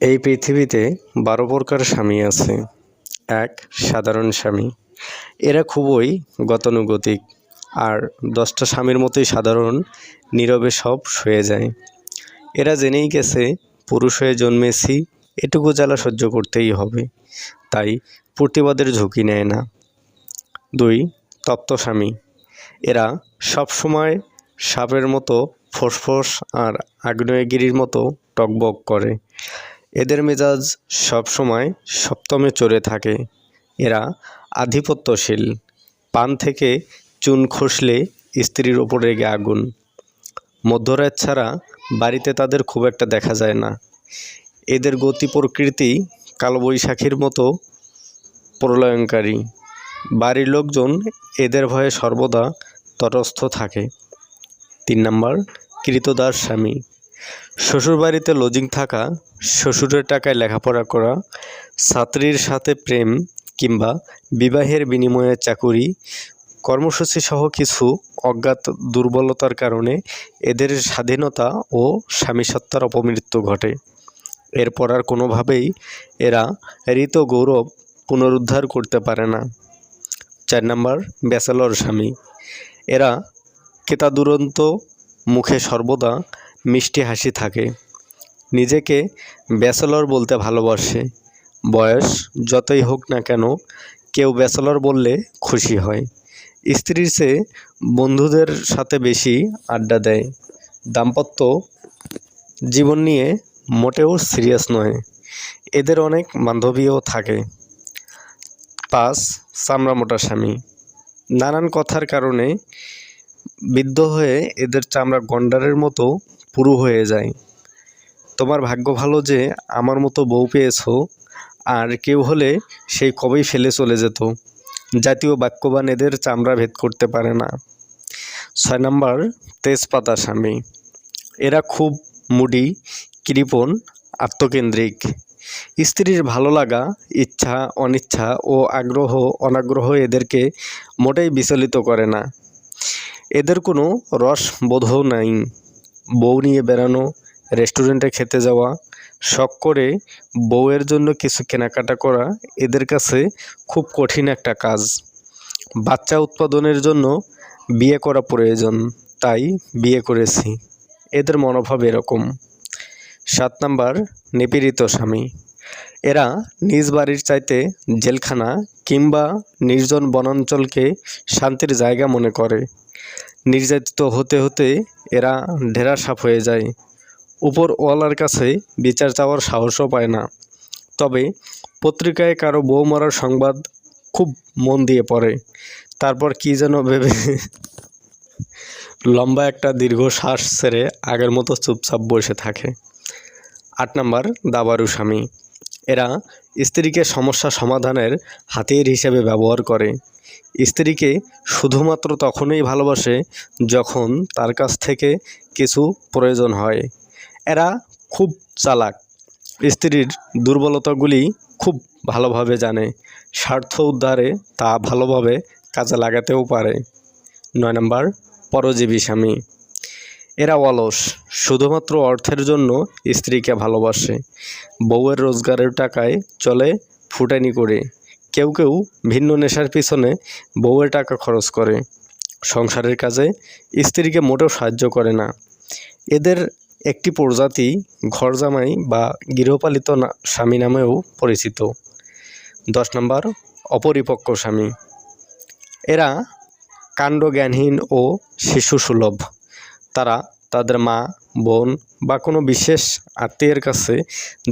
এই পৃথিবীতে ১২ প্রকার স্বামী আছে। ১. সাধারণ স্বামী। এরা খুবই গতানুগতিক, আর ১০টা স্বামীর মতোই সাধারণ, নীরবে সব সয়ে যায়। এরা জেনেই গেছে পুরুষ হয়ে জন্মেছি, এটুকু জ্বালা সহ্য করতেই হবে, তাই প্রতিবাদের ঝুঁকি নেয় না। ২. তপ্ত স্বামী। এরা সবসময় সাপের মতো ফোঁস আর আগ্নেয়গিরির মতো টগবগ করে। এদের মেজাজ সবসময় সপ্তমে চড়ে থাকে। এরা আধিপত্যশীল, পান থেকে চুন খসলে স্ত্রীর ওপর রেগে আগুন। মধ্যরাত ছাড়া বাড়িতে তাদের খুব একটা দেখা যায় না। এদের গতি প্রকৃতি কালবৈশাখীর মতো প্রলয়ঙ্কারী। বাড়ির লোকজন এদের ভয়ে সর্বদা তটস্থ থাকে। ৩ নম্বর ক্রীতদাস স্বামী। শ্বশুরবাড়িতে লজিং থাকা, শ্বশুরের টাকায় লেখাপড়া করা, ছাত্রীর সাথে প্রেম কিংবা বিবাহের বিনিময়ে চাকুরি, কর্মসূচি সহ কিছু অজ্ঞাত দুর্বলতার কারণে এদের স্বাধীনতা ও স্বামীসত্তার অপমৃত্যু ঘটে। এরপর আর কোনোভাবেই এরা ঋত গৌরব পুনরুদ্ধার করতে পারে না। ৪ নম্বর ব্যাচেলর স্বামী। এরা কেতাদুরন্ত, মুখে সর্বদা মিষ্টি হাসি থাকে। নিজেকে ব্যাচেলর বলতে ভালোবাসে। বয়স যতই হোক না কেন কেউ ব্যাচেলর বললে খুশি হয়। স্ত্রীর চেয়ে বন্ধুদের সাথে বেশি আড্ডা দেয়। দাম্পত্য জীবন নিয়ে মোটেও সিরিয়াস নয়। এদের অনেক বান্ধবীও থাকে। ৫. চামড়া মোটা স্বামী। নানান কথার কারণে বিদ্ধ হয়ে এদের চামড়া গন্ডারের মতো পুরু হয়ে যায়। তোমার ভাগ্য ভালো যে আমার মতো বউ পেয়েছো, আর কেউ হলে সেই কবেই ফেলে চলে যেত। জাতীয় বাক্যবান এদের চামড়া ভেদ করতে পারে না। ৬ নম্বর তেজপাতা স্বামী। এরা খুব মুডি, কৃপণ, আত্মকেন্দ্রিক। স্ত্রীর ভালো লাগা, ইচ্ছা অনিচ্ছা ও আগ্রহ অনাগ্রহ এদেরকে মোটেই বিচলিত করে না। এদের কোনো রসবোধও নাই। বউ নিয়ে বেড়ানো, রেস্টুরেন্টে খেতে যাওয়া, শখ করে বউয়ের জন্য কিছু কেনাকাটা করা এদের কাছে খুব কঠিন একটা কাজ। বাচ্চা উৎপাদনের জন্য বিয়ে করা প্রয়োজন, তাই বিয়ে করেছি। এদের মনোভাব এরকম। ৭ নম্বর নিপীড়িত স্বামী। এরা নিজ বাড়ির চাইতে জেলখানা কিংবা নির্জন বনাঞ্চলকে শান্তির জায়গা মনে করে। নির্যাতিত হতে হতে এরা ঢেরা সাপ হয়ে যায়। উপরওয়ালার কাছে বিচার চাওয়ার সাহসও পায় না। তবে পত্রিকায় কারো বউ মরার সংবাদ খুব মন দিয়ে পড়ে, তারপর কি যেন ভেবে লম্বা একটা দীর্ঘশ্বাস ছেড়ে আগের মতো চুপচাপ বসে থাকে। ৮ নম্বর দাবারু স্বামী। এরা স্ত্রীকে সমস্যা সমাধানের হাতিয়ার হিসেবে ব্যবহার করে। স্ত্রীকে শুধুমাত্র তখনই ভালোবাসে যখন তার কাছ থেকে কিছু প্রয়োজন হয়। এরা খুব চালাক, স্ত্রীর দুর্বলতাগুলি খুব ভালোভাবে জানে, স্বার্থ উদ্ধারে তা ভালোভাবে কাজে লাগাতেও পারে। ৯ নম্বর পরজীবী স্বামী। এরা অলস, শুধুমাত্র অর্থের জন্য স্ত্রীকে ভালোবাসে। বউয়ের রোজগারের টাকায় চলে ফুটানি করে। কেউ কেউ ভিন্ন নেশার পিছনে বউয়ের টাকা খরচ করে। সংসারের কাজে স্ত্রীকে মোটেও সাহায্য করে না। এদের একটি প্রজাতি ঘরজামাই বা গৃহপালিত স্বামী নামেও পরিচিত। ১০ নম্বর অপরিপক্ক স্বামী। এরা কাণ্ডজ্ঞানহীন ও শিশুসুলভ। তারা তাদের মা, বোন বা কোনো বিশেষ আত্মীয়ের কাছে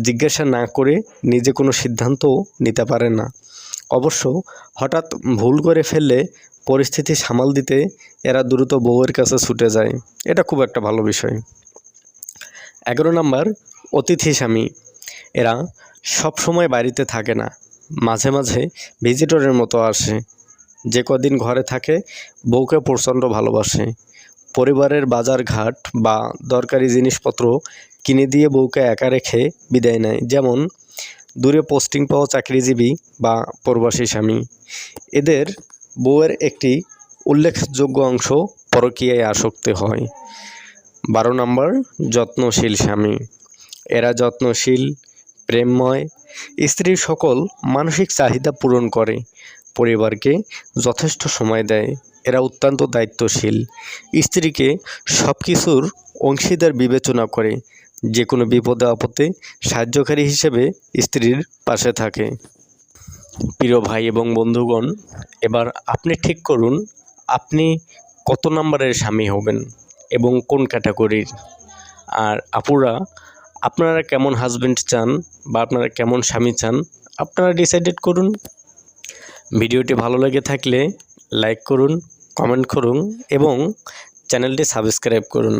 জিজ্ঞাসা না করে নিজে কোনো সিদ্ধান্তও নিতে পারে না। অবশ্য হঠাৎ ভুল করে ফেললে পরিস্থিতি সামাল দিতে এরা দ্রুত বউয়ের কাছে ছুটে যায়। এটা খুব একটা ভালো বিষয়। ১১ নম্বর অতিথি স্বামী। এরা সবসময় বাড়িতে থাকে না, মাঝে মাঝে ভিজিটরের মতো আসে। যে কদিন ঘরে থাকে বউকে প্রচণ্ড ভালোবাসে। পরিবারের বাজার ঘাট বা দরকারি জিনিসপত্র কিনে দিয়ে বউকে একা রেখে বিদায় নেয়, যেমন দূরে পোস্টিং পাওয়া চাকরিজীবী বা প্রবাসী স্বামী। এদের বউয়ের একটি উল্লেখযোগ্য অংশ পরকীয়ায় আসক্ত হয়। ১২ নম্বর যত্নশীল স্বামী। এরা যত্নশীল, প্রেমময়, স্ত্রীর সকল মানসিক চাহিদা পূরণ করে, পরিবারকে যথেষ্ট সময় দেয়। এরা অত্যন্ত দায়িত্বশীল, স্ত্রীকে সব কিছুর অংশীদার বিবেচনা করে, যে কোনো বিপদে আপদে সাহায্যকারী হিসেবে স্ত্রীর পাশে থাকে। প্রিয় ভাই এবং বন্ধুগণ, এবার আপনি ঠিক করুন আপনি কত নম্বরের স্বামী হবেন এবং কোন ক্যাটাগরির। আর আপুরা, আপনারা কেমন হাজবেন্ড চান বা আপনারা কেমন স্বামী চান, আপনারা ডিসাইডেড করুন। ভিডিওটি ভালো লেগে থাকলে লাইক করুন, কমেন্ট করুন এবং চ্যানেলটি সাবস্ক্রাইব করুন।